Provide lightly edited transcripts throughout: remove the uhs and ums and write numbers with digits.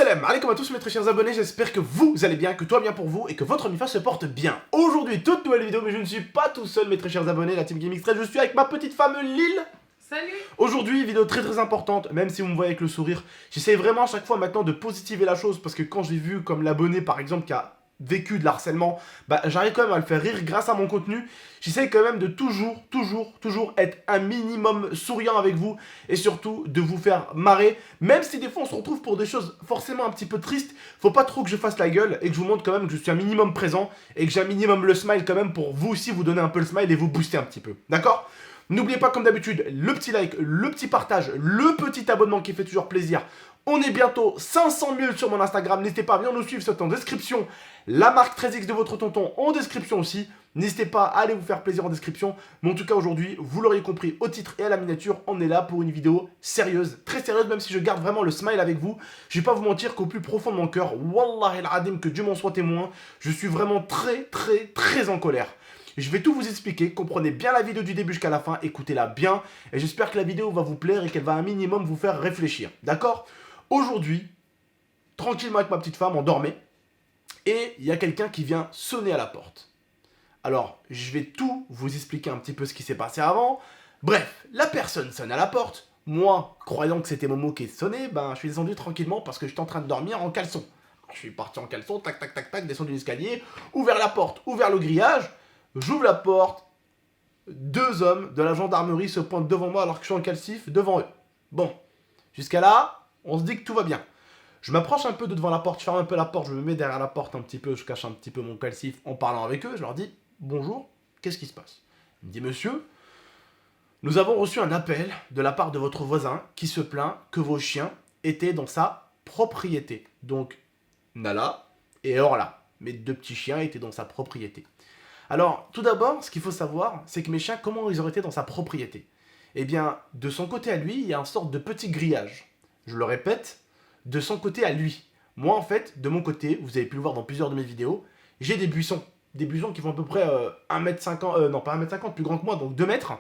Salam alaikum à tous mes très chers abonnés, j'espère que vous allez bien, que tout va bien pour vous et que votre MIFA se porte bien. Aujourd'hui, toute nouvelle vidéo, mais je ne suis pas tout seul mes très chers abonnés, la Team Gaming Stress, je suis avec ma petite femme Lille. Salut. Aujourd'hui, vidéo très importante, même si vous me voyez avec le sourire, j'essaie vraiment à chaque fois maintenant de positiver la chose parce que quand j'ai vu comme l'abonné par exemple qui a vécu de l'harcèlement, bah j'arrive quand même à le faire rire grâce à mon contenu. J'essaie quand même de toujours être un minimum souriant avec vous et surtout de vous faire marrer, même si des fois on se retrouve pour des choses forcément un petit peu tristes. Faut pas trop que je fasse la gueule et que je vous montre quand même que je suis un minimum présent et que j'ai un minimum le smile quand même pour vous aussi vous donner un peu le smile et vous booster un petit peu, d'accord? N'oubliez pas comme d'habitude le petit like, le petit partage, le petit abonnement qui fait toujours plaisir. On est bientôt 500 000 sur mon Instagram, n'hésitez pas à venir nous suivre, c'est en description. La marque 13X de votre tonton en description aussi. N'hésitez pas à aller vous faire plaisir en description. Mais en tout cas aujourd'hui, vous l'auriez compris au titre et à la miniature, on est là pour une vidéo sérieuse, très sérieuse, même si je garde vraiment le smile avec vous. Je vais pas vous mentir qu'au plus profond de mon cœur, Wallah el-Adim, que Dieu m'en soit témoin, je suis vraiment très en colère. Je vais tout vous expliquer, comprenez bien la vidéo du début jusqu'à la fin, écoutez-la bien, et j'espère que la vidéo va vous plaire et qu'elle va un minimum vous faire réfléchir, d'accord? Aujourd'hui, tranquillement avec ma petite femme, on dormait, et il y a quelqu'un qui vient sonner à la porte. Alors, je vais tout vous expliquer un petit peu ce qui s'est passé avant. Bref, la personne sonne à la porte, moi, croyant que c'était Momo qui sonnait, ben je suis descendu tranquillement parce que j'étais en train de dormir en caleçon. Je suis parti en caleçon, tac, descendu l'escalier, ouvert la porte, ouvert le grillage. J'ouvre la porte, deux hommes de la gendarmerie se pointent devant moi alors que je suis en calcif devant eux. Bon, jusqu'à là, on se dit que tout va bien. Je m'approche un peu de devant la porte, je ferme un peu la porte, je me mets derrière la porte un petit peu, je cache un petit peu mon calcif en parlant avec eux, je leur dis « Bonjour, qu'est-ce qui se passe ?» Il me dit « Monsieur, nous avons reçu un appel de la part de votre voisin qui se plaint que vos chiens étaient dans sa propriété. » Donc, Nala et Orla, mes deux petits chiens étaient dans sa propriété. Alors, tout d'abord, ce qu'il faut savoir, c'est que mes chiens, comment ils auraient été dans sa propriété? Eh bien, de son côté à lui, il y a une sorte de petit grillage. Je le répète, de son côté à lui. Moi, en fait, de mon côté, vous avez pu le voir dans plusieurs de mes vidéos, j'ai des buissons. Des buissons qui font à peu près 1m50, non pas 1m50, plus grand que moi, donc 2 mètres.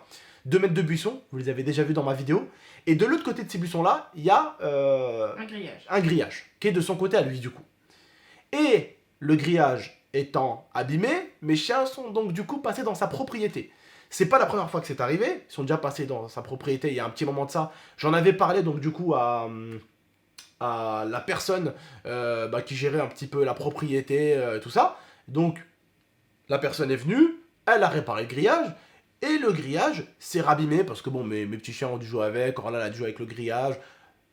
2 mètres de buissons, vous les avez déjà vus dans ma vidéo. Et de l'autre côté de ces buissons-là, il y a un grillage, qui est de son côté à lui, du coup. Et le grillage étant abîmé, mes chiens sont donc du coup passés dans sa propriété. C'est pas la première fois que c'est arrivé, ils sont déjà passés dans sa propriété il y a un petit moment de ça. J'en avais parlé donc du coup à la personne qui gérait un petit peu la propriété, tout ça. Donc la personne est venue, elle a réparé le grillage, et le grillage s'est rabîmé parce que bon, mes petits chiens ont dû jouer avec, Orla a dû jouer avec le grillage.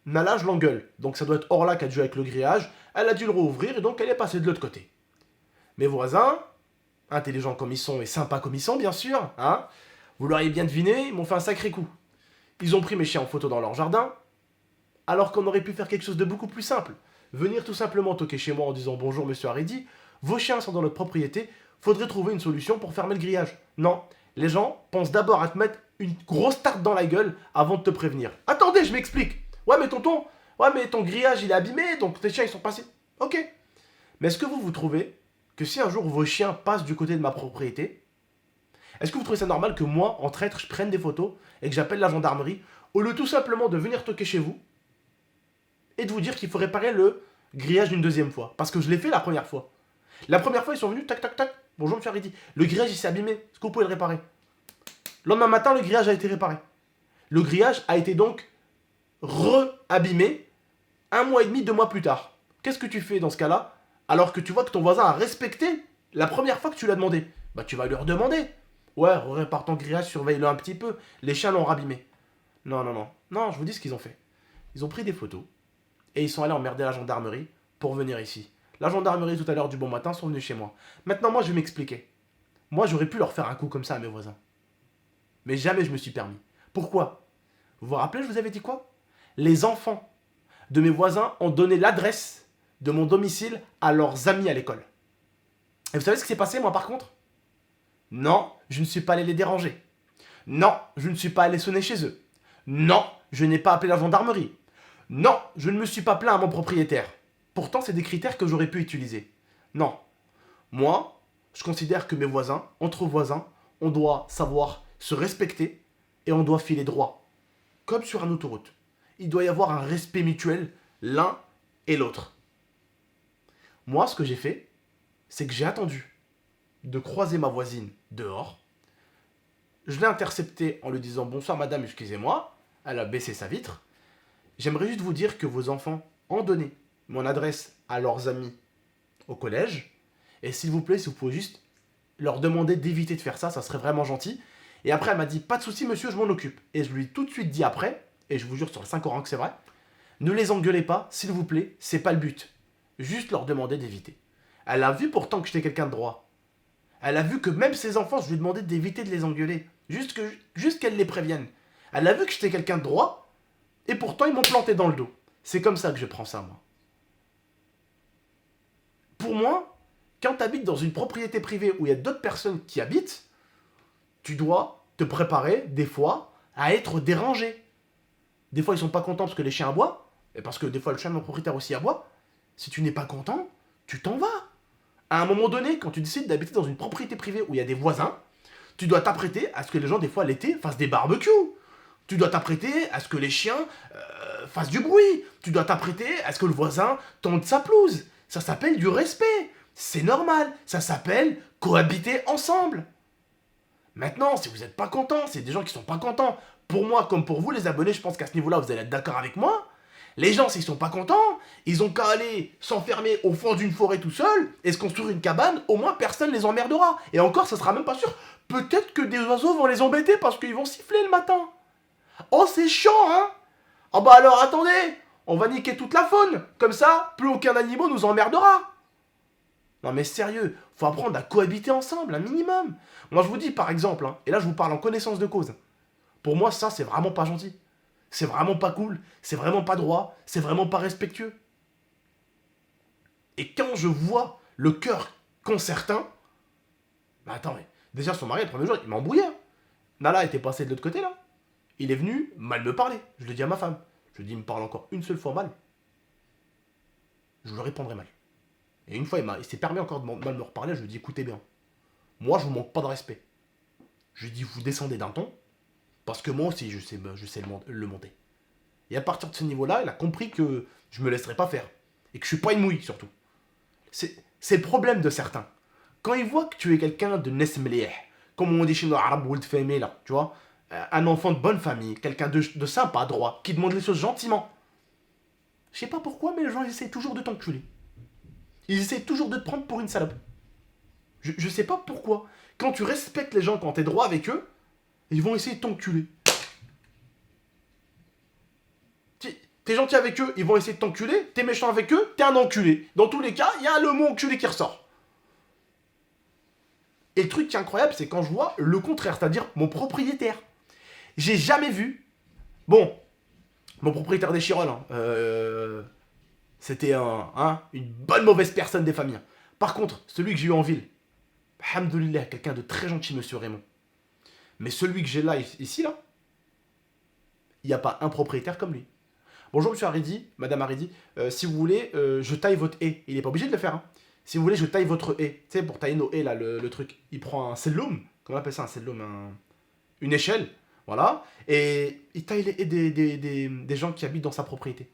Nala, je l'engueule, donc ça doit être Orla qui a dû jouer avec le grillage, elle a dû le rouvrir et donc elle est passée de l'autre côté. Mes voisins, intelligents comme ils sont et sympas comme ils sont, bien sûr, hein, vous l'auriez bien deviné, ils m'ont fait un sacré coup. Ils ont pris mes chiens en photo dans leur jardin, alors qu'on aurait pu faire quelque chose de beaucoup plus simple. Venir tout simplement toquer chez moi en disant « Bonjour, monsieur Haridi, vos chiens sont dans notre propriété, faudrait trouver une solution pour fermer le grillage. » Non, les gens pensent d'abord à te mettre une grosse tarte dans la gueule avant de te prévenir. « Attendez, je m'explique. Ouais, mais tonton, ouais, mais ton grillage, il est abîmé, donc tes chiens, ils sont passés. » Ok. Mais est-ce que vous trouvez que si un jour vos chiens passent du côté de ma propriété, est-ce que vous trouvez ça normal que moi, en traître, je prenne des photos et que j'appelle la gendarmerie au lieu tout simplement de venir toquer chez vous et de vous dire qu'il faut réparer le grillage une deuxième fois? Parce que je l'ai fait la première fois. La première fois, ils sont venus, tac, bonjour monsieur Haridi, le grillage il s'est abîmé, est-ce que vous pouvez le réparer? Le lendemain matin, le grillage a été réparé. Le grillage a été donc re-abîmé 1 mois et demi, 2 mois plus tard. Qu'est-ce que tu fais dans ce cas-là? Alors que tu vois que ton voisin a respecté la première fois que tu l'as demandé. Bah tu vas lui redemander. Ouais, répare ton grillage, surveille-le un petit peu. Les chiens l'ont rabîmé. Non, je vous dis ce qu'ils ont fait. Ils ont pris des photos et ils sont allés emmerder la gendarmerie pour venir ici. La gendarmerie tout à l'heure du bon matin sont venus chez moi. Maintenant moi je vais m'expliquer. Moi j'aurais pu leur faire un coup comme ça à mes voisins. Mais jamais je me suis permis. Pourquoi? Vous vous rappelez, je vous avais dit quoi? Les enfants de mes voisins ont donné l'adresse de mon domicile à leurs amis à l'école. Et vous savez ce qui s'est passé, moi, par contre? Non, je ne suis pas allé les déranger. Non, je ne suis pas allé sonner chez eux. Non, je n'ai pas appelé la gendarmerie. Non, je ne me suis pas plaint à mon propriétaire. Pourtant, c'est des critères que j'aurais pu utiliser. Non. Moi, je considère que mes voisins, entre voisins, on doit savoir se respecter et on doit filer droit. Comme sur une autoroute. Il doit y avoir un respect mutuel l'un et l'autre. Moi, ce que j'ai fait, c'est que j'ai attendu de croiser ma voisine dehors. Je l'ai interceptée en lui disant bonsoir madame, excusez-moi. Elle a baissé sa vitre. J'aimerais juste vous dire que vos enfants ont donné mon adresse à leurs amis au collège. Et s'il vous plaît, si vous pouvez juste leur demander d'éviter de faire ça, ça serait vraiment gentil. Et après, elle m'a dit pas de souci monsieur, je m'en occupe. Et je lui ai tout de suite dit après, et je vous jure sur le Saint-Coran que c'est vrai, ne les engueulez pas, s'il vous plaît, c'est pas le but. Juste leur demander d'éviter. Elle a vu pourtant que j'étais quelqu'un de droit. Elle a vu que même ses enfants, je lui ai demandé d'éviter de les engueuler. Juste qu'elle les prévienne. Elle a vu que j'étais quelqu'un de droit, et pourtant ils m'ont planté dans le dos. C'est comme ça que je prends ça, moi. Pour moi, quand tu habites dans une propriété privée où il y a d'autres personnes qui habitent, tu dois te préparer, des fois, à être dérangé. Des fois, ils sont pas contents parce que les chiens aboient, et parce que des fois, le chien de mon propriétaire aussi aboie. Si tu n'es pas content, tu t'en vas. À un moment donné, quand tu décides d'habiter dans une propriété privée où il y a des voisins, tu dois t'apprêter à ce que les gens, des fois, l'été, fassent des barbecues. Tu dois t'apprêter à ce que les chiens fassent du bruit. Tu dois t'apprêter à ce que le voisin tende sa pelouse. Ça s'appelle du respect. C'est normal. Ça s'appelle cohabiter ensemble. Maintenant, si vous n'êtes pas content, c'est des gens qui sont pas contents. Pour moi, comme pour vous, les abonnés, je pense qu'à ce niveau-là, vous allez être d'accord avec moi. Les gens, s'ils sont pas contents, ils ont qu'à aller s'enfermer au fond d'une forêt tout seul et se construire une cabane, au moins personne les emmerdera. Et encore, ça sera même pas sûr. Peut-être que des oiseaux vont les embêter parce qu'ils vont siffler le matin. Oh, c'est chiant, hein? Oh bah alors, attendez, on va niquer toute la faune. Comme ça, plus aucun animal nous emmerdera. Non mais sérieux, faut apprendre à cohabiter ensemble, un minimum. Moi je vous dis par exemple, hein, et là je vous parle en connaissance de cause. Pour moi ça c'est vraiment pas gentil. C'est vraiment pas cool, c'est vraiment pas droit, c'est vraiment pas respectueux. Et quand je vois le cœur qu'ont certains, bah attends, mais déjà son mari le premier jour il m'a embrouillé. Hein. Nala était passé de l'autre côté là. Il est venu mal me parler. Je l'ai dit à ma femme. Je lui ai dit il me parle encore une seule fois mal. Je le répondrai mal. Et une fois il s'est permis encore de mal me reparler, je lui ai dit écoutez bien. Moi je vous manque pas de respect. Je lui ai dit vous descendez d'un ton, parce que moi aussi je sais le monter. Et à partir de ce niveau-là, il a compris que je me laisserai pas faire. Et que je suis pas une mouille surtout. C'est le problème de certains. Quand ils voient que tu es quelqu'un de nesmlieh, comme on dit chez nous arabes ou le là, tu vois, un enfant de bonne famille, quelqu'un de sympa, droit, qui demande les choses gentiment. Je sais pas pourquoi, mais les gens ils essaient toujours de t'enculer. Ils essaient toujours de te prendre pour une salope. Je sais pas pourquoi. Quand tu respectes les gens, quand t'es droit avec eux, ils vont essayer de t'enculer. T'es gentil avec eux, ils vont essayer de t'enculer. T'es méchant avec eux, t'es un enculé. Dans tous les cas, il y a le mot enculé qui ressort. Et le truc qui est incroyable, c'est quand je vois le contraire, c'est-à-dire mon propriétaire. J'ai jamais vu. Bon, mon propriétaire des Chirolles, hein, c'était une bonne mauvaise personne des familles. Par contre, celui que j'ai eu en ville, alhamdoulilah, quelqu'un de très gentil, monsieur Raymond. Mais celui que j'ai là, ici, là, il n'y a pas un propriétaire comme lui. Bonjour, monsieur Haridi, madame Haridi. Si vous voulez, je taille votre haie. Il n'est pas obligé de le faire. Hein. Si vous voulez, je taille votre haie. Tu sais, pour tailler nos haies, là, le truc. Il prend un selloum. Comment on appelle ça, un selloum une échelle. Voilà. Et il taille les haies des gens qui habitent dans sa propriété.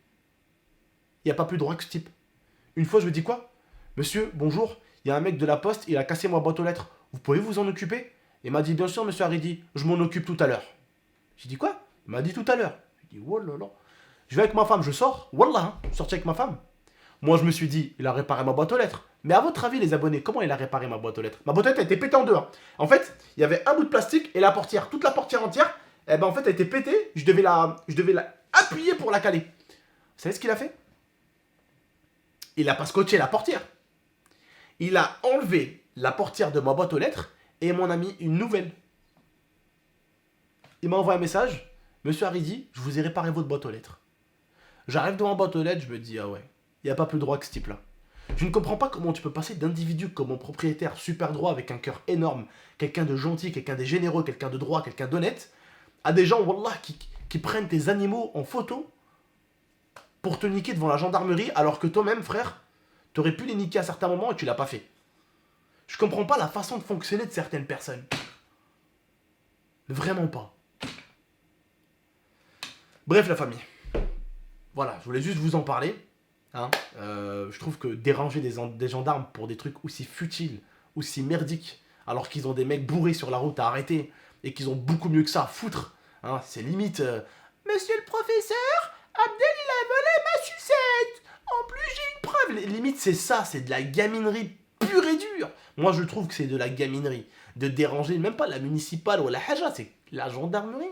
Il n'y a pas plus droit que ce type. Une fois, je lui dis quoi? Monsieur, bonjour, il y a un mec de la poste, il a cassé ma boîte aux lettres. Vous pouvez vous en occuper? Il m'a dit, bien sûr, monsieur Haridi, je m'en occupe tout à l'heure. J'ai dit quoi? Il m'a dit tout à l'heure. J'ai dit, oh là là. Je vais avec ma femme, je sors. Wallah, hein, je suis sorti avec ma femme. Moi, je me suis dit, il a réparé ma boîte aux lettres. Mais à votre avis, les abonnés, comment il a réparé ma boîte aux lettres? Ma boîte aux lettres a été pétée en deux. Hein. En fait, il y avait un bout de plastique et la portière. Toute la portière entière, eh ben, en fait, elle était pétée. Je devais la appuyer pour la caler. Vous savez ce qu'il a fait? Il n'a pas scotché la portière. Il a enlevé la portière de ma boîte aux lettres et m'en a mis une nouvelle. Il m'a envoyé un message. Monsieur Haridi, je vous ai réparé votre boîte aux lettres. J'arrive devant ma boîte aux lettres, je me dis, ah ouais, il n'y a pas plus droit que ce type-là. Je ne comprends pas comment tu peux passer d'individu comme mon propriétaire, super droit, avec un cœur énorme, quelqu'un de gentil, quelqu'un de généreux, quelqu'un de droit, quelqu'un d'honnête, à des gens, wallah, qui prennent tes animaux en photo pour te niquer devant la gendarmerie, alors que toi-même, frère, t'aurais pu les niquer à certains moments et tu l'as pas fait. Je comprends pas la façon de fonctionner de certaines personnes. Vraiment pas. Bref, la famille. Voilà, je voulais juste vous en parler. Hein. Je trouve que déranger des gendarmes pour des trucs aussi futiles, aussi merdiques, alors qu'ils ont des mecs bourrés sur la route à arrêter, et qu'ils ont beaucoup mieux que ça à foutre, hein, c'est limite... Monsieur le professeur, Abdel il a volé ma sucette. En plus j'ai une preuve. Limite c'est ça, c'est de la gaminerie pure et dure. Moi je trouve que c'est de la gaminerie. De déranger même pas la municipale ou la haja, c'est la gendarmerie.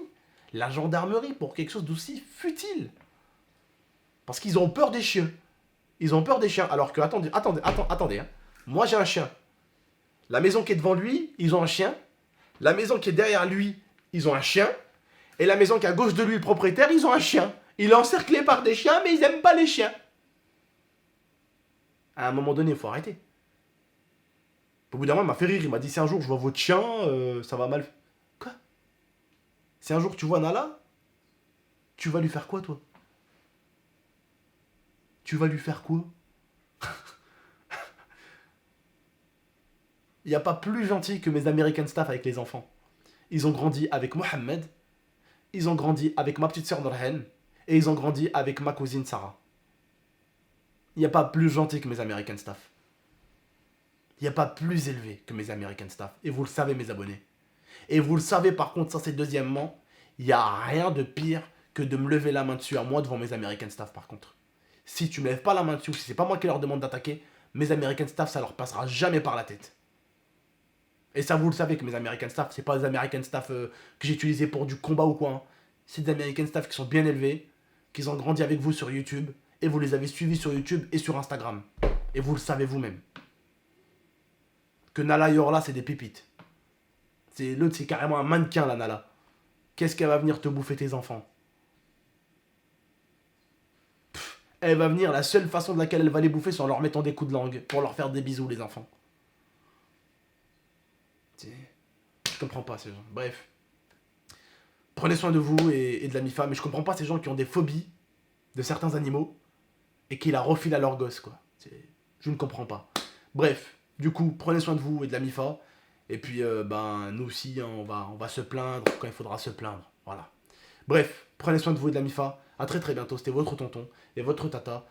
La gendarmerie pour quelque chose d'aussi futile. Parce qu'ils ont peur des chiens. Ils ont peur des chiens. Alors que, attendez. Hein. Moi j'ai un chien. La maison qui est devant lui, ils ont un chien. La maison qui est derrière lui, ils ont un chien. Et la maison qui est à gauche de lui, le propriétaire, ils ont un chien. Il est encerclé par des chiens, mais ils aiment pas les chiens. À un moment donné, il faut arrêter. Au bout d'un moment, il m'a fait rire. Il m'a dit, si un jour je vois votre chien, ça va mal. Quoi? Si un jour tu vois Nala, tu vas lui faire quoi, toi? Tu vas lui faire quoi? Il n'y a pas plus gentil que mes American staff avec les enfants. Ils ont grandi avec Mohamed, ils ont grandi avec ma petite sœur Norhen, et ils ont grandi avec ma cousine Sarah. Il n'y a pas plus gentil que mes American staff. Il n'y a pas plus élevé que mes American staff. Et vous le savez, mes abonnés. Et vous le savez, par contre, ça c'est deuxièmement, il n'y a rien de pire que de me lever la main dessus à moi devant mes American staff, par contre. Si tu me lèves pas la main dessus, si c'est pas moi qui leur demande d'attaquer, mes American staff, ça leur passera jamais par la tête. Et ça, vous le savez que mes American staff, c'est pas des American staff que j'ai utilisés pour du combat ou quoi. Hein. C'est des American staff qui sont bien élevés, qui ont grandi avec vous sur YouTube, et vous les avez suivis sur YouTube et sur Instagram. Et vous le savez vous-même. Que Nala Yorla, c'est des pépites. L'autre, c'est carrément un mannequin, la Nala. Qu'est-ce qu'elle va venir te bouffer tes enfants? Elle va venir, la seule façon de laquelle elle va les bouffer, c'est en leur mettant des coups de langue, pour leur faire des bisous, les enfants. Je comprends pas ces gens. Bref. Prenez soin de vous et de la mi-fa, mais je comprends pas ces gens qui ont des phobies de certains animaux et qui la refilent à leurs gosses, quoi. Je ne comprends pas. Bref, du coup, prenez soin de vous et de la mi-fa. Et puis, nous aussi, hein, on va se plaindre quand il faudra se plaindre. Voilà. Bref, prenez soin de vous et de la mi-fa. À très très bientôt. C'était votre tonton et votre tata.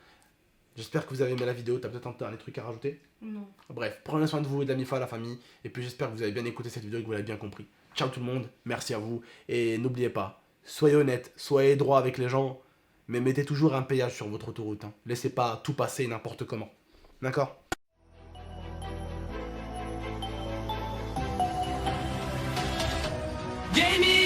J'espère que vous avez aimé la vidéo. T'as peut-être un dernier truc à rajouter? Non. Bref, prenez soin de vous et de la mi-fa, la famille. Et puis j'espère que vous avez bien écouté cette vidéo et que vous l'avez bien compris. Ciao tout le monde, merci à vous. Et n'oubliez pas, soyez honnête, soyez droit avec les gens, mais mettez toujours un péage sur votre autoroute. Hein. Laissez pas tout passer n'importe comment. D'accord? Gaming